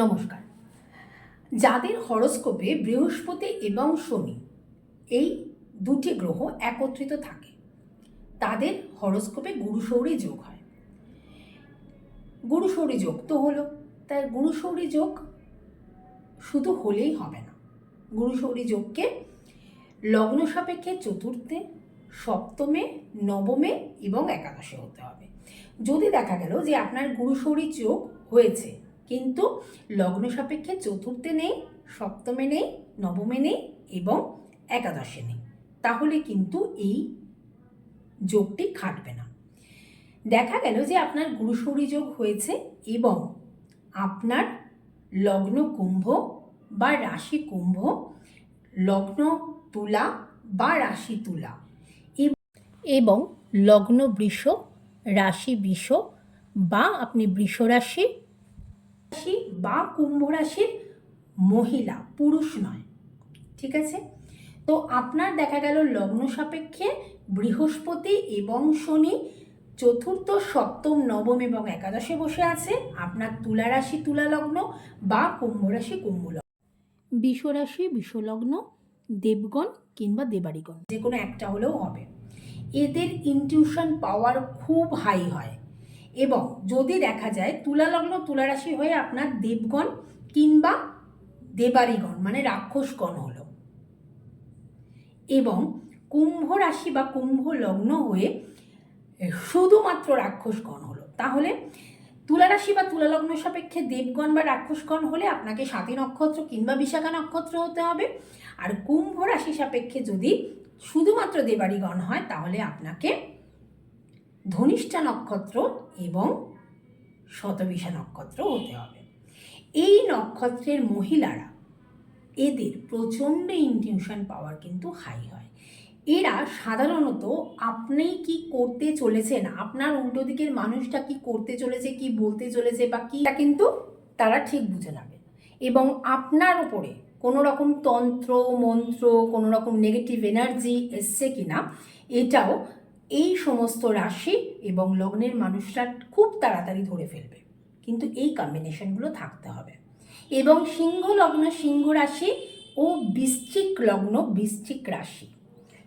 নমস্কার। যাদের হরোস্কোপে বৃহস্পতি এবং শনি এই দুটি গ্রহ একত্রিত থাকে তাদের হরোস্কোপে গুরুশৌরী যোগ হয়। গুরুশৌরী যোগ তো হলো, তাই গুরুশৌরী যোগ শুধু হলেই হবে না। গুরুশৌরী যোগকে লগ্ন সাপেক্ষে চতুর্থে, সপ্তমে, নবমে এবং একাদশে হতে হবে। যদি দেখা গেল যে আপনার গুরুশৌরী যোগ হয়েছে কিন্তু লগ্ন সাপেক্ষে চতুর্থে নেই, সপ্তমে নেই, নবমে নেই এবং একাদশে নেই, তাহলে কিন্তু এই যোগটি খাটবে না। দেখা গেল যে আপনার গুরুশৌরী যোগ হয়েছে এবং আপনার লগ্ন কুম্ভ বা রাশি কুম্ভ, লগ্ন তুলা বা রাশি তুলা এবং লগ্ন বৃষ, রাশি বৃষ বা আপনি বৃষ রাশি বা কুম্ভ রাশির মহিলা, পুরুষ নয়, ঠিক আছে? তো আপনার দেখা গেল লগ্ন সাপেক্ষে বৃহস্পতি এবং শনি চতুর্থ, সপ্তম, নবম এবং একাদশে বসে আছে। আপনার তুলা রাশি তুলা লগ্ন বা কুম্ভ রাশি কুম্ভ লগ্ন, বৃষ রাশি বৃষ লগ্ন, দেবগণ কিংবা দেবাড়িগণ, যে কোনো একটা হলেও হবে। এদের ইনটিউশন পাওয়ার খুব হাই হয় এবং যদি দেখা যায় তুলা লগ্ন তুলা রাশি হয়ে আপনার দেবগণ কিংবা দেবাড়িগণ মানে রাক্ষসগণ হলো, এবং কুম্ভ রাশি বা কুম্ভ লগ্ন হয়ে শুধুমাত্র রাক্ষসগণ হলো, তাহলে তুলা রাশি বা তুলা লগ্ন সাপেক্ষে দেবগণ বা রাক্ষসগণ হলে আপনাকে স্বাতী নক্ষত্র কিংবা বিশাখা নক্ষত্র হতে হবে। আর কুম্ভ রাশি সাপেক্ষে যদি শুধুমাত্র দেবাড়িগণ হয় তাহলে আপনাকে ধনিষ্ঠা নক্ষত্র এবং শতবিশা নক্ষত্র হতে হবে। এই নক্ষত্রের মহিলারা এদের প্রচণ্ড ইনটিউশন পাওয়ার কিন্তু হাই হয়। এরা সাধারণত আপনি কি করতে চলেছেন, আপনার উল্টো দিকের মানুষটা কি করতে চলেছে, কি বলতে চলেছে বা কি, কিন্তু তারা ঠিক বুঝে নেবে এবং আপনার উপরে কোনো রকম তন্ত্র মন্ত্র, কোনো রকম নেগেটিভ এনার্জি এসছে কিনা এটাও এই সমস্ত রাশি এবং লগ্নের মানুষরা খুব তাড়াতাড়ি ধরে ফেলবে, কিন্তু এই কম্বিনেশনগুলো থাকতে হবে। এবং সিংহ লগ্ন সিংহ রাশি ও বৃশ্চিক লগ্ন বৃশ্চিক রাশি,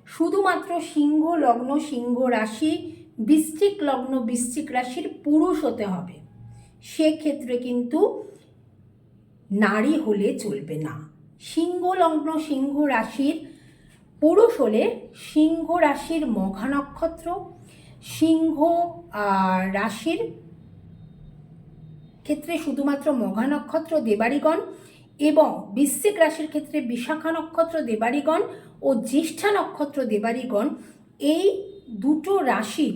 শুধুমাত্র সিংহ লগ্ন সিংহ রাশি, বৃশ্চিক লগ্ন বৃশ্চিক রাশির পুরুষ হতে হবে, সেক্ষেত্রে কিন্তু নারী হলে চলবে না। সিংহ লগ্ন সিংহ রাশির পুরুষ হলে সিংহ রাশির মঘা নক্ষত্র, সিংহ রাশির ক্ষেত্রে শুধুমাত্র মঘা নক্ষত্র দেবাড়িগণ এবং বৃশ্চিক রাশির ক্ষেত্রে বিশাখা নক্ষত্র দেবাড়িগণ ও জ্যেষ্ঠা নক্ষত্র দেবাড়িগণ, এই দুটো রাশির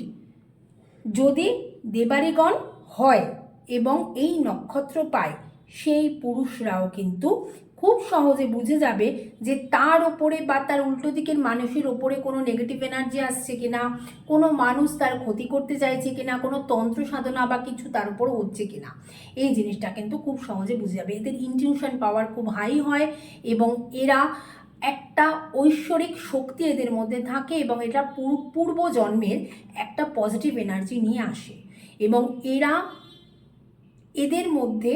যদি দেবাড়িগণ হয় এবং এই নক্ষত্র পায় সেই পুরুষরাও কিন্তু খুব সহজে বুঝে যাবে যে তার ওপরে বা তার উল্টো দিকের মানুষের ওপরে কোনো নেগেটিভ এনার্জি আসছে কিনা, কোনো মানুষ তার ক্ষতি করতে চাইছে কিনা, কোনো তন্ত্র সাধনা বা কিছু তার উপর হচ্ছে কিনা, এই জিনিসটা কিন্তু খুব সহজে বুঝে যাবে। এদের ইনটিউশন পাওয়ার খুব হাই হয় এবং এরা একটা ঐশ্বরিক শক্তি এদের মধ্যে থাকে এবং এটা পূর্ব জন্মের একটা পজিটিভ এনার্জি নিয়ে আসে এবং এদের মধ্যে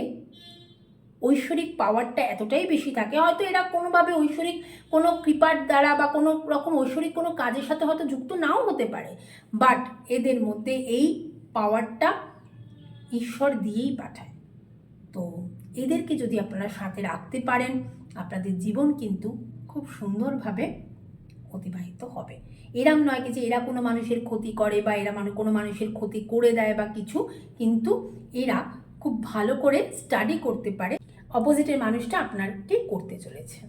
ঐশ্বরিক পাওয়ারটা এতটাই বেশি থাকে, হয়তো এরা কোনোভাবে ঐশ্বরিক কোনো কৃপার দ্বারা বা কোনো রকম ঐশ্বরিক কোনো কাজের সাথে হয়তো যুক্ত নাও হতে পারে, বাট এদের মধ্যে এই পাওয়ারটা ঈশ্বর দিয়েই পাঠায়। তো এদেরকে যদি আপনারা সাথে রাখতে পারেন আপনাদের জীবন কিন্তু খুব সুন্দরভাবে অতিবাহিত হবে। এরম নয় কি যে এরা কোনো মানুষের ক্ষতি করে বা এরা কোনো মানুষের ক্ষতি করে দেয় বা কিছু, কিন্তু এরা খুব ভালো করে স্টাডি করতে পারে অপোজিটের মানুষটা আপনার কি করতে চলেছে।